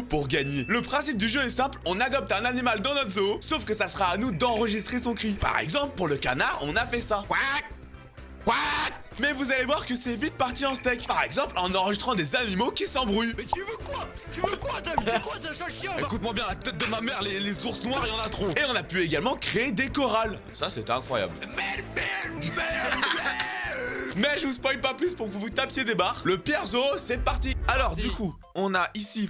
pour gagner. Le principe du jeu est simple, on adopte un animal dans notre zoo, sauf que ça sera à nous d'enregistrer son cri. Par exemple, pour le canard, on a fait ça. Quack, quack. Mais vous allez voir que c'est vite parti en steak. Par exemple, en enregistrant des animaux qui s'embrouillent. Mais tu veux quoi? Tu veux quoi, Dame? C'est quoi ce chat chien? Écoute-moi bien, la tête de ma mère, les ours noirs, il y en a trop. Et on a pu également créer des chorales. Ça, c'était incroyable. Mais je vous spoil pas plus pour que vous vous tapiez des barres. Le Pierre Zoo, c'est parti. Alors, du coup, on a ici...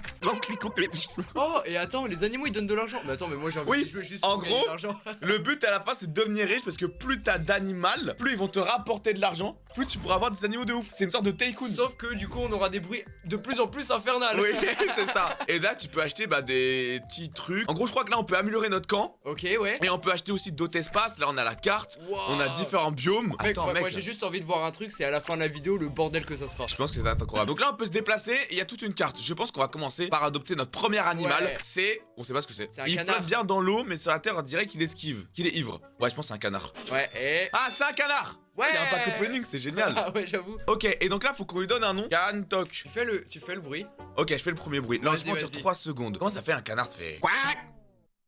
Oh, et attends, les animaux ils donnent de l'argent. Mais attends, mais moi j'ai envie de jouer juste en pour gagner gros, de l'argent. le but à la fin, c'est de devenir riche parce que plus t'as d'animal, plus ils vont te rapporter de l'argent, plus tu pourras avoir des animaux de ouf. C'est une sorte de tycoon. Sauf que du coup, on aura des bruits de plus en plus infernales. Oui, c'est ça. Et là, tu peux acheter des petits trucs. En gros, je crois que là, on peut améliorer notre camp. Ok, ouais. Et on peut acheter aussi d'autres espaces. Là, on a la carte. Wow. On a différents biomes. Mec, Attends, moi j'ai juste envie de voir un truc, c'est à la fin de la vidéo le bordel que ça sera. Je pense que c'est incroyable. Donc là, on peut se déplacer et il y a toute une carte. Je pense qu'on va commencer par adopter notre premier animal. Ouais. C'est... On sait pas ce que c'est. C'est un Il canard. flotte bien dans l'eau, mais sur la terre, on dirait qu'il esquive. Qu'il est ivre. Ouais, je pense que c'est un canard. Ouais, et... Ah, c'est un canard. Ouais. Il y a un pack opening, c'est génial. Ah ouais, j'avoue. Ok, et donc là, faut qu'on lui donne un nom. Cantoc. Tu fais le bruit. Ok, je fais le premier bruit. Lancement sur vas-y. 3 secondes. Comment ça fait un canard? Ça fait... Quack.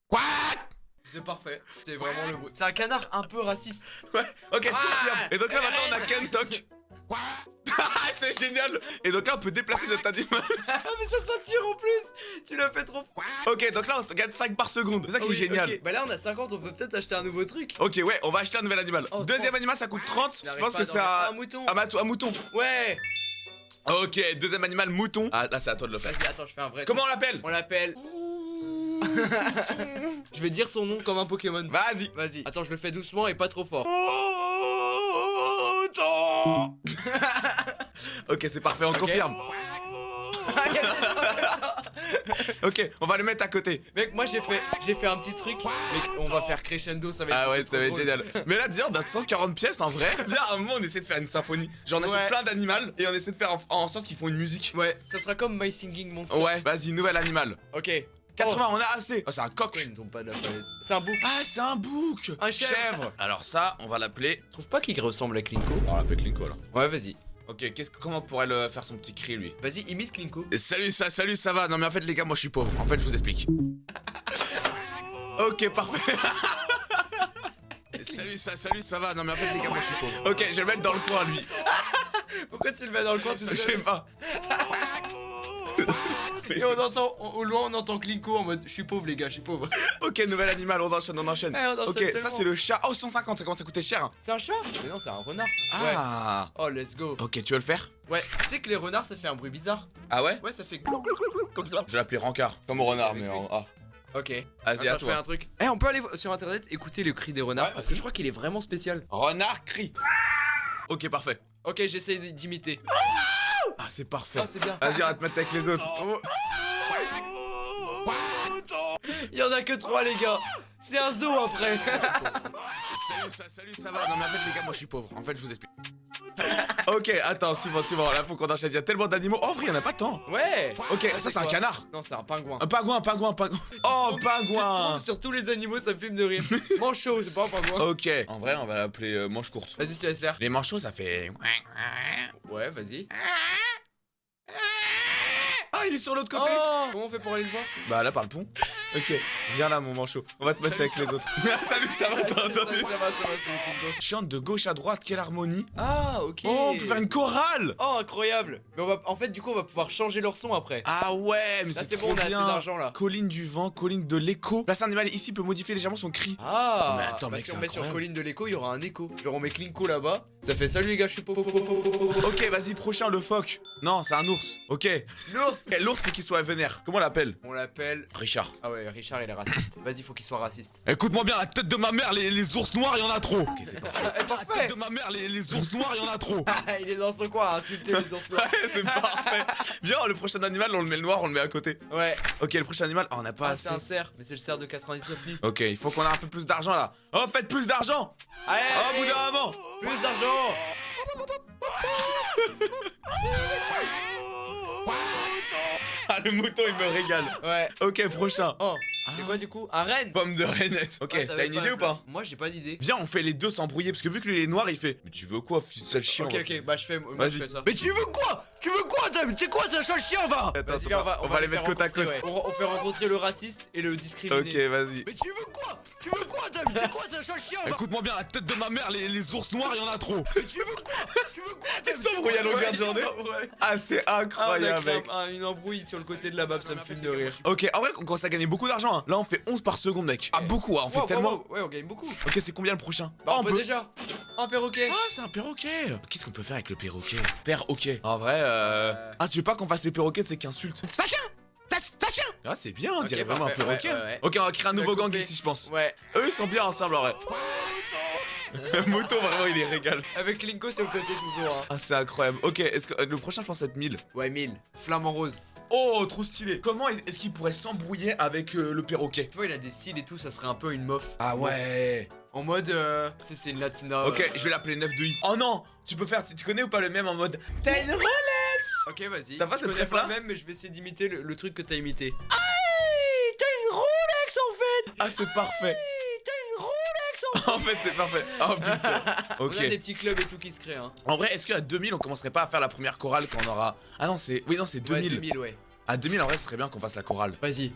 Quack. C'est parfait. C'est vraiment le bruit. C'est un canard un peu raciste. Ouais, ok, je confirme. Ah. Et donc là, maintenant, on a Kentok. C'est génial. Et donc là, on peut déplacer notre animal. Ah mais ça tire en plus. Tu l'as fait trop fort. Ok, donc là, on gagne 5 par seconde. C'est ça qui est génial. Ok. Bah là on a 50, on peut peut-être acheter un nouveau truc. Ok, ouais, on va acheter un nouvel animal. Oh, Deuxième 30. animal, ça coûte 30. Je J'arrive pense pas que à c'est dormir. Un mouton. un mouton. Ouais. Ok, deuxième animal, mouton. Ah, là, c'est à toi de le faire. Vas-y, attends, je fais un vrai. Comment on l'appelle? On l'appelle. Je vais dire son nom comme un Pokémon. Vas-y. Vas-y. Attends, je le fais doucement et pas trop fort. Ok, c'est parfait, on confirme. Ok, on va le mettre à côté. Mec, moi j'ai fait un petit truc. Mec, on va faire crescendo, ça va être. Ah ouais, trop ça va être drôle. génial. Mais là, déjà, on a 140 pièces en vrai. Là, à un moment, on essaie de faire une symphonie. Genre, on achète Ouais. plein d'animaux et on essaie de faire en sorte qu'ils font une musique. Ouais, ça sera comme My Singing Monster. Ouais, vas-y, nouvel animal. Ok. 80, on a assez. Oh, c'est un coq. Pourquoi il ne tombe pas de la falaise? C'est un bouc. Ah, c'est un bouc. Un chèvre. Alors ça, on va l'appeler... Je trouve pas qu'il ressemble à Klinko. On va l'appeler Klinko, là. Ouais, vas-y. Ok, comment pourrait le faire son petit cri, lui? Vas-y, imite Klinko. Et salut, ça va. Non, mais en fait, les gars, moi, je suis pauvre. En fait, je vous explique. Ok, parfait. Et salut, ça va. Non, mais en fait, les gars, moi, je suis pauvre. Ok, je vais le mettre dans le coin, lui. Pourquoi tu le mets dans le coin tout Je sais seul? pas. Et on entend, au loin, on entend Klinko en mode je suis pauvre, les gars, je suis pauvre. Ok, nouvel animal, on enchaîne. Eh, on enchaîne Ok, tellement. ça, c'est le chat. Oh, 150, ça commence à coûter cher. Hein. C'est un chat? Mais non, c'est un renard. Ah. Ouais. Oh, let's go. Ok, tu veux le faire? Ouais, tu sais que les renards ça fait un bruit bizarre. Ah ouais? Ouais, ça fait glou glou glou glou comme ça. Je vais l'appeler Rancard. Comme au renard, mais en A. Ok. Vas-y, Attends, à je fais un toi. truc. Eh, on peut aller sur internet écouter le cri des renards Ouais, parce que je crois qu'il est vraiment spécial. Renard crie. Ok, parfait. Ok, j'essaie d'imiter. Ah, c'est parfait. Ah, c'est bien. Vas-y, arrête de mettre avec les autres. Il y en a que 3 les gars. C'est un zoo après. Salut, ça va. Non, mais en fait, les gars, moi, je suis pauvre. En fait, je vous explique. Ok, attends, suivant. Là, faut qu'on enchaîne. Il y a tellement d'animaux. Oh, en vrai, il y en a pas tant. Ouais. Ok, ça, c'est un quoi? canard. Non, c'est un pingouin. Un pingouin. Oh, pingouin. Sur tous les animaux, ça me fume de rire. Manchot, c'est pas un pingouin. Ok. En vrai, on va l'appeler manche courte. Vas-y, tu laisses faire. Les manchots, ça fait... Ouais, vas-y. Ah, il est sur l'autre côté. Oh, comment on fait pour aller le voir? Bah, là, par le pont. Ok, viens là, mon manchot. On va te mettre Salut, avec les autres. Salut, ça va, t'as entendu? Ça va, c'est le Klinko. Chante de gauche à droite, quelle harmonie. Ah, ok. Oh, on peut faire une chorale. Oh, incroyable. Mais en fait, du coup, on va pouvoir changer leur son après. Ah ouais, mais Là, c'est c'est trop bon, on a assez bien. d'argent là. Colline du vent, colline de l'écho. Là, c'est un animal ici peut modifier légèrement son cri. Ah, Mais attends, parce mec, qu'on c'est met sur incroyable. colline de l'écho, il y aura un écho. Genre, on met Klinko là-bas. Ça fait salut les gars, je suis pauvre. Ok, vas-y, prochain, le phoque. Non, c'est un ours. Ok. L'ours. Ok, l'ours, faut qu'il soit vénère. Comment on l'appelle? On l'appelle. Richard. Ah ouais, Richard, il est raciste. Vas-y, faut qu'il soit raciste. Écoute-moi bien, la tête de ma mère, les ours noirs, il y en a trop. Ok, c'est parfait. Ah, La parfait. tête de ma mère, les ours noirs, il y en a trop. Il est dans son coin à insulter les ours noirs. Ouais, c'est parfait. Viens, le prochain animal, on le met le noir, on le met à côté. Ouais. Ok, le prochain animal, oh, on n'a pas Ah, c'est assez. un cerf, mais c'est le cerf de 99 nuits. Ok, il faut qu'on ait un peu plus d'argent là. Oh, faites plus d'argent. Allez, Oh, bout d'un moment. plus d'argent. Ah, le mouton, il me régale. Ouais. Ok, prochain. Oh. C'est quoi du coup? Un renne? Pomme de rainette. Ok, Ouais, t'as t'avais une pas idée la ou pas? place. Moi j'ai pas d'idée. Viens, on fait les deux s'embrouiller parce que vu que lui il est noir, il fait. Mais tu veux quoi, fils de sale chien? Ok, bah je fais, moi, je Vas-y. fais ça. Mais tu veux quoi? Tu veux quoi? C'est quoi ça, chat chien, va? Attends, Vas-y, viens, on va les mettre côte à côte. On fait rencontrer le raciste et le discriminé. Ok, vas-y. Mais tu veux quoi? Tu veux quoi? C'est quoi ça, chat chien, va? Écoute-moi bien, la tête de ma mère, les ours noirs, il y en a trop. Mais tu veux quoi? Tu veux quoi? Ils s'embrouillent à longueur de journée. Ouais. Ah, c'est Ah, incroyable, mec. une embrouille sur le côté de la map, ça me fume de rire. Ok, en vrai, on commence à gagner beaucoup d'argent. Hein. Là, on fait 11 par seconde, mec. Ah, beaucoup, hein. On fait Wow, tellement. wow, ouais, on gagne beaucoup. Ok, c'est combien le prochain? Bah, Ah, on peut déjà. Un perroquet. Ah, c'est un perroquet. Qu'est-ce qu'on peut faire avec le perroquet? Perroquet. En vrai, Ah, tu veux pas qu'on fasse les perroquets, c'est qu'insulte. Sachin! Sachin! Ah, c'est bien, on dirait vraiment un parfait, perroquet. ouais. Ok, on va créer un nouveau gang coupé. ici, je pense. Ouais. Eux, ils sont bien ensemble, en vrai. Moto, vraiment, il est régal. Avec Linko, c'est au côté toujours. Hein. Ah, c'est incroyable. Ok, est-ce que le prochain, je pense, être 1000. Ouais, 1000. Flamant rose. Oh, trop stylé. Comment est-ce qu'il pourrait s'embrouiller avec le perroquet? Tu vois, il a des cils et tout, ça serait un peu une meuf. Ah ouais. En mode, tu sais, c'est une latina. Ok, je vais l'appeler 9 de I. Oh non, tu peux faire, tu connais ou pas le même en mode t'as une Rolex? Ok, vas-y. T'as pas Je cette connais ref là? pas le même, mais je vais essayer d'imiter le truc que t'as imité. T'as une Rolex en fait! Ah, c'est parfait. T'as une Rolex en fait! En fait, c'est parfait. Oh putain. On a des Ok. petits clubs et tout qui se créent, hein. En vrai, est-ce qu'à 2000 on commencerait pas à faire la première chorale quand on aura. Ah non, c'est. Oui, non, c'est 2000. Ouais, 2000, ouais. À 2000, en vrai, ce serait bien qu'on fasse la chorale. Vas-y.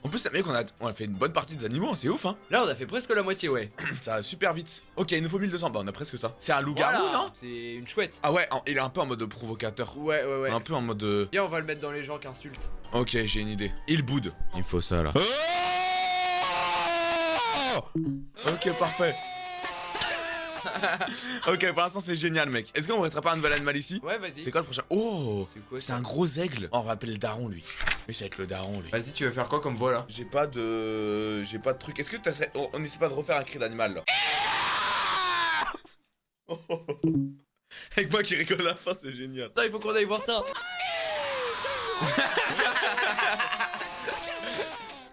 En plus, ça mec, on a fait une bonne partie des animaux, hein, c'est ouf, hein. Là, on a fait presque la moitié, ouais. Ça va super vite. Ok, il nous faut 1200. Bah, on a presque ça. C'est un loup-garou, Voilà. non? C'est une chouette. Ah ouais, il est un peu en mode provocateur. Ouais, ouais, ouais. Un peu en mode. Viens, on va le mettre dans les gens qui insultent. Ok, j'ai une idée. Il boude. Il me faut ça là. Ok, parfait. Ok, pour l'instant c'est génial, mec. Est-ce qu'on mettrait pas un nouvel animal ici? Ouais, vas-y. C'est quoi le prochain? Oh, C'est quoi c'est ça? un gros aigle. Oh, on va appeler le daron, lui. Mais c'est avec le daron, lui. Vas-y, tu veux faire quoi comme voix là? J'ai pas de truc. Est-ce que t'as on essaie pas de refaire un cri d'animal là? Avec moi qui rigole à la fin, c'est génial. Attends, il faut qu'on aille voir ça.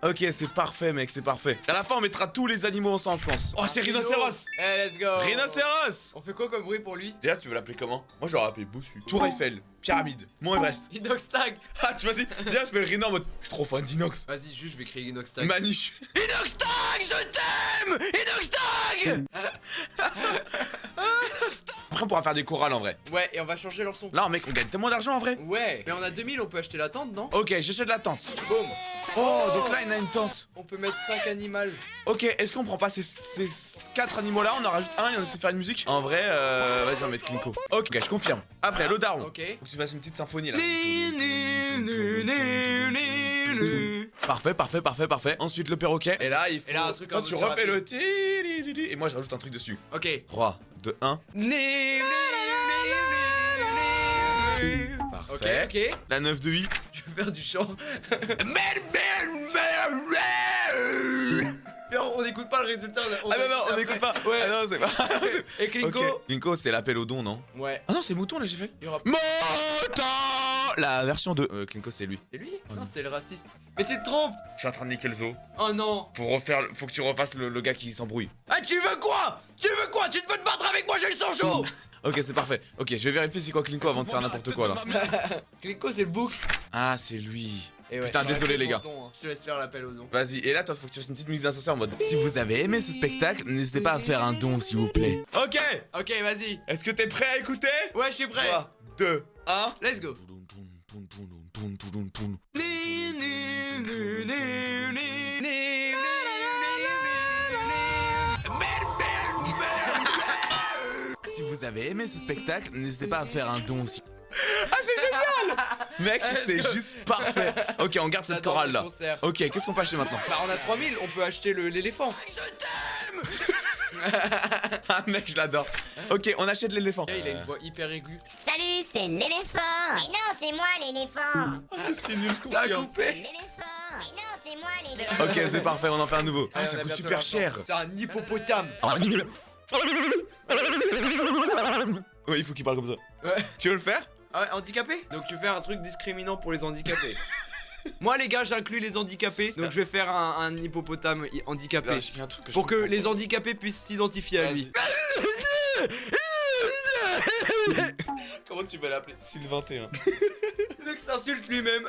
Ok, c'est parfait, mec, c'est parfait. À la fin, on mettra tous les animaux ensemble, je pense. Oh, c'est rhinocéros. Eh, let's go. Rhinocéros. On fait quoi comme bruit pour lui? Déjà, tu veux l'appeler comment? Moi, je l'aurais appelé Bossu. Tour Eiffel, pyramide, Mont Everest. Inox Tag. Ah, tu vas-y, viens, je fais le rhino en mode. Je suis trop fan d'Inox. Vas-y, juste, je vais créer Inox Tag. Maniche. Inox Tag, je t'aime! Inox Tag! Après, on pourra faire des chorales en vrai. Ouais, et on va changer leur son. Là, mec, on gagne tellement d'argent en vrai. Ouais. Mais on a 2000, on peut acheter la tente, non? Ok, j'achète la tente. Boum. Oh, donc là, il y en a une tente. On peut mettre 5 animaux. Ok, est-ce qu'on prend pas ces 4 animaux là? On en rajoute un et on essaie de faire une musique? En vrai, vas-y, on va mettre Klinko. Ok, je confirme. Après, le daron. Ok. Faut que tu fasses une petite symphonie là. Parfait, parfait, parfait, parfait. Ensuite, le perroquet. Et là, il faut. Et là, un truc en Toi, tu mode refais le ti. Et moi, je rajoute un truc dessus. Ok. 3, 2, 1. Ok, Parfait. ok. La 9 de I. Je vais faire du chant. Mais on n'écoute pas le résultat. Ah non, non, on n'écoute pas. Ouais. Ah non, c'est pas. Et Klinko. Ok. Klinko, c'est l'appel au don, non? Ouais. Ah non, c'est Mouton là, j'ai fait. Il y aura- Mouton. La version de Klinko, c'est lui. C'est lui? Non, c'était le raciste. Mais tu te trompes. Je suis en train de niquer le zoo. Oh non. Faut que tu refasses le gars qui s'embrouille. Ah, tu veux quoi? Tu veux quoi? Tu te veux te battre avec moi? J'ai le sang chaud! Ok, c'est parfait. Ok, je vais vérifier c'est quoi Klinko avant de faire n'importe quoi là. Klinko, c'est le bouc. Ah, c'est lui. Et ouais, Putain, ouais, désolé, les gars. tonton, hein. Je te laisse faire l'appel aux dons. Vas-y, et là, toi, faut que tu fasses une petite musique d'ascenseur en mode. Si vous avez aimé ce spectacle, n'hésitez pas à faire un don, s'il vous plaît. Ok. Ok, vas-y. Est-ce que t'es prêt à écouter? Ouais, je suis prêt. 3, 2, 1. Let's go. Si vous avez aimé ce spectacle, n'hésitez pas à faire un don aussi. Ah, c'est génial! Mec, c'est juste parfait. Ok, on garde cette J'adore chorale le là. concert. Ok, qu'est-ce qu'on peut acheter maintenant? Bah, on a 3000, on peut acheter l'éléphant. Ah, mec, je l'adore. Ok, on achète l'éléphant. Il a une voix hyper aiguë. Salut, c'est l'éléphant. Mais non, c'est moi l'éléphant. Ah, c'est si nul, je Ça a confirme. coupé. L'éléphant. Mais non, c'est moi l'éléphant. Ok, c'est parfait, on en fait un nouveau. Ah, Allez, ça on a coûte bientôt super l'argent. cher. C'est un hippopotame. Oui, il faut qu'il parle comme ça. Ouais. Tu veux le faire? Ah ouais, handicapé? Donc tu fais un truc discriminant pour les handicapés. Moi les gars, j'inclus les handicapés. Donc je vais faire un hippopotame handicapé. Là, il y a un truc que je Pour que comprends les pas. handicapés puissent s'identifier à lui. Comment tu vas l'appeler? Sylvain-T1. Le mec s'insulte lui-même.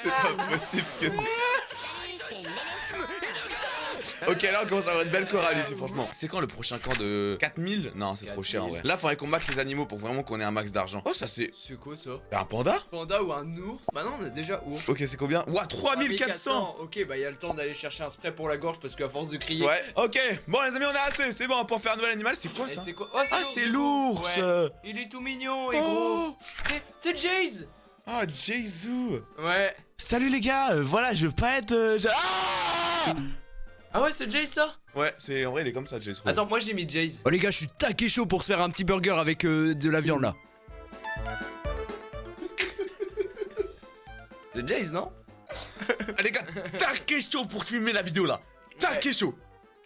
C'est pas possible ce que tu... C'est l'éléphant. Ok, là on commence à avoir une belle chorale ici, franchement. C'est quand le prochain camp de 4000? Non, c'est trop cher en vrai. Là, faudrait qu'on max les animaux pour vraiment qu'on ait un max d'argent. Oh, ça c'est. C'est quoi ça? Un panda? Panda ou un ours? Bah non, on a déjà ours. Ok, c'est combien? Ouah, 3400! Ok, bah il y a le temps d'aller chercher un spray pour la gorge parce qu'à force de crier. Ouais, ok. Bon, les amis, on a assez. C'est bon, pour faire un nouvel animal, c'est quoi Et ça? c'est quoi? Oh, Ah, c'est l'ours! Ouais. Il est tout mignon et Oh. gros. C'est Jaze! Oh, Jésus! Ouais. Salut les gars, voilà, je veux pas être. Ah! Ah ouais, c'est Jaze ça? Ouais, c'est en vrai, il est comme ça, Jace. Attends, moi j'ai mis Jaze. Oh les gars, je suis taqué chaud pour se faire un petit burger avec de la viande là. C'est Jaze, non? Ah, les gars, taqué chaud pour filmer la vidéo là. Taqué chaud.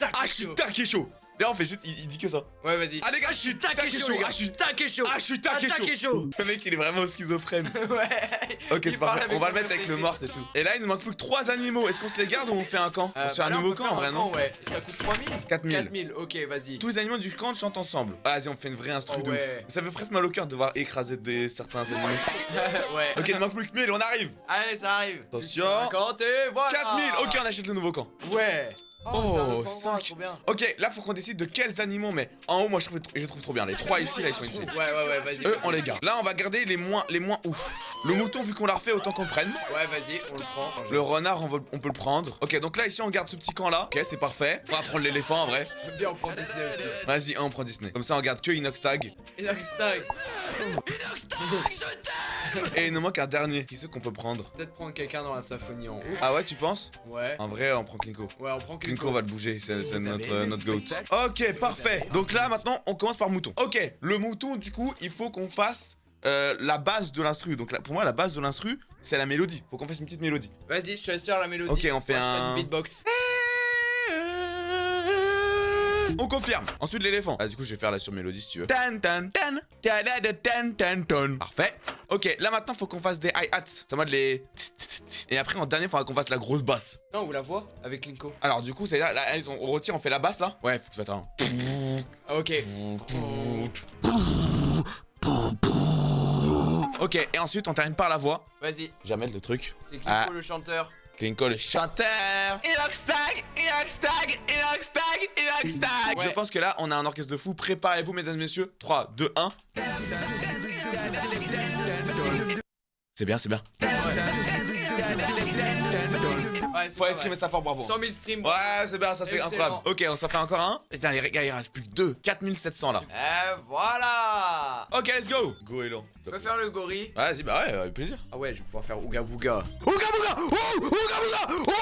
Ah, je suis taqué chaud. D'ailleurs, on fait juste, il dit que ça. Ouais, vas-y. Ah, les gars, je suis taqué chaud. Ah, je suis taqué chaud. Ah, je suis taqué chaud. Le mec, il est vraiment schizophrène. Ouais. Ok, Il c'est parle parfait. On va le son mettre avec le réflexe. mort, c'est tout. Et là, il nous manque plus que 3 animaux. Est-ce qu'on se les garde ou on fait un camp? On se fait un nouveau camp en vrai, non? Ouais. Ça coûte 3000? 4000. 4000, ok, vas-y. Tous les animaux du camp chantent ensemble. Vas-y, on fait une vraie instru Oh de ouf. ouais. Ça fait presque mal au cœur de voir écraser certains animaux. Ouais. Ok, il nous manque plus que 1000, on arrive. Allez, ça arrive. Attention. 50 et voilà. 4000. Ok, on achète le nouveau camp. Ouais. Oh, ça, 5. trop bien. Ok, là, faut qu'on décide de quels animaux, mais en haut, moi, je les trouve trop bien. Les 3 ici, là, ils sont insane. Ouais, vas-y. Eux, on les garde. Là, on va garder les moins ouf. Le mouton, vu qu'on l'a refait, autant qu'on le prenne. Ouais, vas-y, on le prend. Le renard, on peut le prendre. Ok, donc là, ici, on garde ce petit camp là. Ok, c'est parfait. On va prendre l'éléphant en vrai. Viens, on prend Disney aussi. Vas-y, on prend Disney. Comme ça, on garde que Inoxtag. Inoxtag. Et il nous manque un dernier. Qui c'est qu'on peut prendre? Peut-être prendre quelqu'un dans la symphonie en haut. Ah ouais, tu penses? Ouais. En vrai, on prend Klinko. Ouais, on prend Klinko va le bouger, c'est notre goat. Ok, parfait. Donc là, maintenant, on commence par mouton. Ok, le mouton, du coup, il faut qu'on fasse la base de l'instru. Donc là, pour moi, la base de l'instru, c'est la mélodie. Faut qu'on fasse une petite mélodie. Vas-y, je te laisse faire la mélodie. Ok, on fait Moi, je un- fais du beatbox. On confirme. Ensuite l'éléphant. Ah du coup je vais faire la surmélodie si tu veux. Tan tan tan ta da da tan tan ton. Parfait. Ok, là maintenant faut qu'on fasse des hi-hats. Ça mode les. Et après en dernier faudra qu'on fasse la grosse basse. Non, ou la voix avec Linko. Alors du coup c'est là, on retire, on fait la basse là. Ouais, faut que tu fasses un. Ah, ok. Ok, et ensuite on termine par la voix. Vas-y, Jamais le truc. c'est Klinko Ah. le chanteur. Klinko le chanteur. Inoxtag, Inoxtag, Inoxtag, Inoxtag. Ouais. Je pense que là on a un orchestre de fou. Préparez-vous mesdames et messieurs. 3, 2, 1. C'est bien, c'est bien. Ouais, c'est Faut pas exprimer vrai. ça fort, bravo. 100 000 streams. Ouais, c'est bien, ça c'est Excellent. incroyable. Ok, on s'en fait encore un. Putain, les gars, il reste plus que 2. 4700 là. Et voilà. Ok, let's go. Go, Elan. Tu peux faire le gorille? Vas-y, bah ouais, avec plaisir. Ah ouais, je vais pouvoir faire Ouga Bouga. Ouga Bouga. Oh, Ouga Bouga. Oh,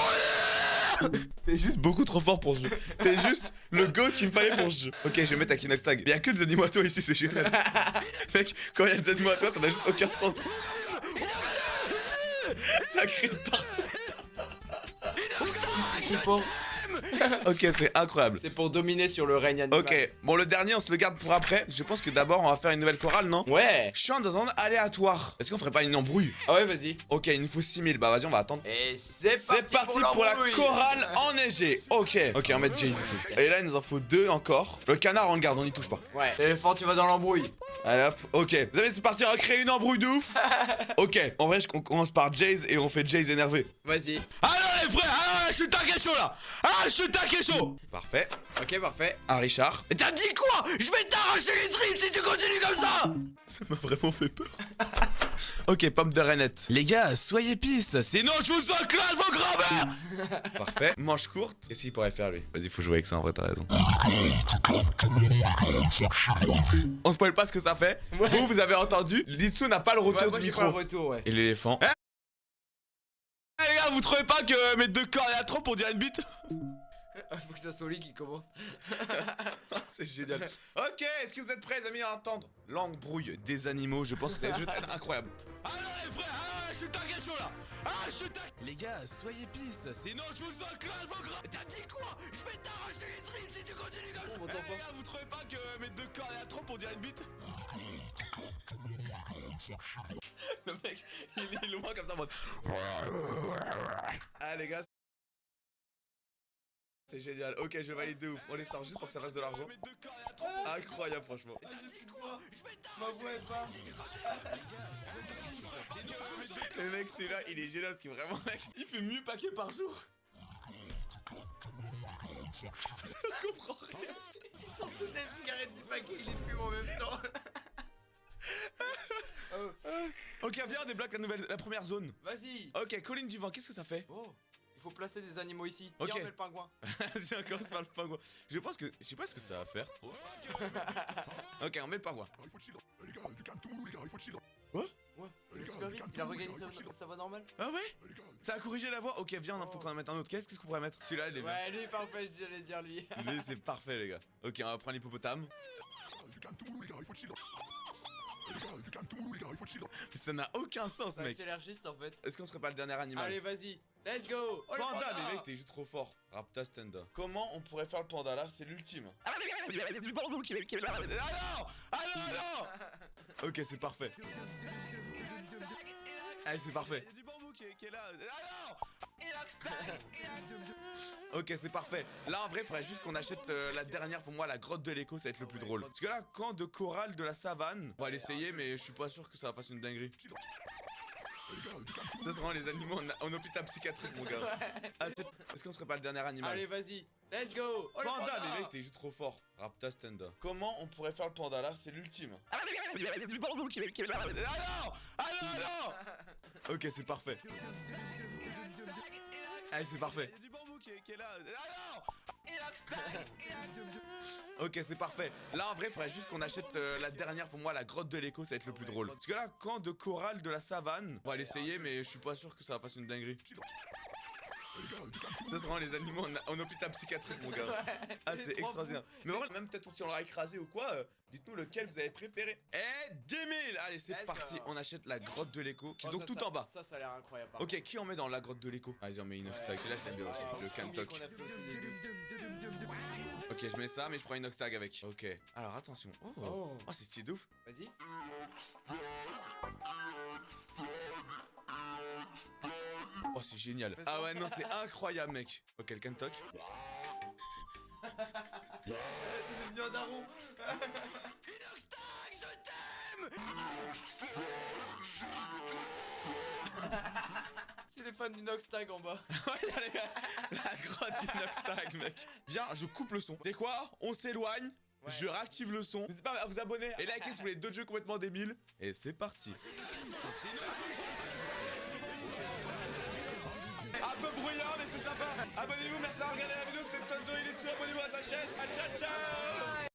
yeah. T'es juste beaucoup trop fort pour ce jeu. T'es juste le goat qu'il me fallait pour ce jeu. Ok, je vais mettre à Kinoxtag. Il y a que des animaux à toi ici, c'est génial. Mec, quand il y a des animaux à toi, ça n'a juste aucun sens. Ça crie partout. Ok, c'est incroyable. C'est pour dominer sur le règne animal. Ok, bon le dernier on se le garde pour après. Je pense que d'abord on va faire une nouvelle chorale, non? Ouais. Chante dans un ordre aléatoire. Est-ce qu'on ferait pas une embrouille? Ah ouais, vas-y. Ok, il nous faut 6000. Bah vas-y, on va attendre. Et c'est C'est parti pour la l'embrouille. chorale enneigée. Ok, ok, on va mettre Jay et tout. Et là il nous en faut 2 encore. Le canard on le garde, on n'y touche pas. Ouais. L'éléphant, tu vas dans l'embrouille. Allez hop, ok. Vous savez, c'est parti, on va créer une embrouille de ouf. Ok, en vrai, on commence par Jaze et on fait Jaze énervé. Vas-y. Alors les frères, alors je suis taqué chaud là. Ah, je suis taqué chaud. Parfait. Ok, parfait. Un Richard. Mais t'as dit quoi? Je vais t'arracher les tripes si tu continues comme ça! Ça m'a vraiment fait peur. Ok, pomme de renette. Les gars, soyez pisse, sinon je vous enclave vos grands-mères. Parfait. Manche courte. Qu'est-ce qu'il pourrait faire lui? Vas-y, faut jouer avec ça en vrai, t'as raison. On spoil pas ce que ça fait. Ouais. Vous avez entendu. Litsu n'a pas le retour Ouais, moi du j'ai micro. pas le retour, ouais. Et l'éléphant. Eh les gars, vous trouvez pas que mettre 2 cordes à trop pour dire une bite? Faut que ça soit lui qui commence. C'est génial. Ok, est-ce que vous êtes prêts les amis à entendre l'embrouille des animaux? Je pense que ça va juste être incroyable. Alors les frères, je suis taqué chaud là. Je suis taqué. Les gars, soyez pisse, sinon je vous enclave vos grands. T'as dit quoi? Je vais t'arracher les tripes si tu continues comme ça! On m'entend Eh, pas. les gars, vous trouvez pas que mettre 2 cordes à trop pour dire une bite? Le mec, il est loin comme ça en mode. Ah les gars. C'est génial, ok je valide de ouf, on les sort juste pour que ça fasse de l'argent. Incroyable franchement. Ma voix est pas. Le mec celui-là il est génial parce que vraiment mec, il fait 1000 paquets par jour. Je comprends rien. Ils sortent toutes des cigarettes du paquet, il les fume en même temps. Ok viens on débloque la première zone. Vas-y. Ok colline du vent, qu'est-ce que ça fait? Oh, il faut placer des animaux ici. Ok. Viens, on met le pingouin. Vas-y on commence par le pingouin. Je pense que, je sais pas ce que ça va faire. Ok on met le pingouin. Il faut chill. Les gars, du calme, tout le monde, les gars, il faut chill. Ouais, Les gars, super du vite, calme, il a tout le monde, regagné les gars, il faut chill. sa voix normale. Ah ouais? Les gars, Ça a corrigé la voix? Ok viens faut qu'on en mette un autre. Qu'est-ce qu'on pourrait mettre? Celui-là il est bien. Ouais, lui parfait, j'allais dire lui. Lui c'est parfait les gars. Ok on va prendre l'hippopotame. du calme, tout le monde, les gars, il faut chill. Les gars, du calme, tout le monde, les gars, il faut chill. Ça n'a aucun sens Ça mec. accélère juste en fait. Est-ce qu'on serait pas le dernier animal? Allez, vas-y, let's go. Oh, le Panda, mais mec, t'es juste trop fort. Rapta Stenda. Comment on pourrait faire le panda là? C'est l'ultime. Ah non! Ah non, non! Ok, c'est parfait. Allez, c'est parfait. Il y a du bambou qui est là. Ah non! Ok, c'est parfait. Là, en vrai, il faudrait juste qu'on achète la dernière pour moi, la grotte de l'écho, ça va être le plus drôle. Parce que là, camp de corail de la savane, on va l'essayer, mais je suis pas sûr que ça va fasse une dinguerie. Ça, c'est vraiment les animaux en hôpital psychiatrique, mon gars. Ah, est-ce qu'on serait pas le dernier animal? Allez, vas-y, let's go. Oh, le Panda, mais mec, t'es juste trop fort. Rapta Stenda. Comment on pourrait faire le panda là? C'est l'ultime. Ah non! Ah non, non! Ok, c'est parfait. Allez, c'est parfait. Il y a du bambou qui est là. Ah non! Ok, c'est parfait. Là, en vrai, il faudrait juste qu'on achète la dernière pour moi, la grotte de l'écho, ça va être le plus drôle. Parce que là, camp de corail de la savane, on va l'essayer, mais je suis pas sûr que ça va fasse une dinguerie. Ça, c'est vraiment les animaux en hôpital psychiatrique, mon gars. Ah, c'est extraordinaire. Mais vraiment, même peut-être si on l'aura écrasé ou quoi, dites-nous lequel vous avez préféré. Eh, 10 000! Allez, c'est Let's parti. go. On achète la grotte de l'écho, qui est Oh, donc ça, tout ça- en bas. Ça a l'air incroyable. par Ok, qui on met dans la grotte de l'écho? Vas-y, on met Inoxtag. Celui-là, je l'aime bien aussi. contre. Le Premier Cantoc. qu'on a fait au tout début. Ok, je mets ça, mais je prends Inoxtag avec. Ok. Alors, attention. Oh, c'est stylé de ouf. Vas-y. Oh, c'est génial. Fais ça. Ah ouais, non, c'est incroyable, mec. Ok, le Cantoc. C'est devenu un daron. C'est les fans d'Inoxtag en bas. Ouais, la grotte d'Inoxtag, mec. Viens, je coupe le son. Tu sais quoi? On s'éloigne. Ouais. Je réactive le son. N'hésitez pas à vous abonner et liker si vous voulez d'autres jeux complètement débiles. Et c'est parti. Un peu bruyant, mais c'est sympa. Abonnez-vous, merci d'avoir regardé la vidéo. C'était Stonzo, il est dessus. Abonnez-vous à sa chaîne. Ah, ciao, ciao.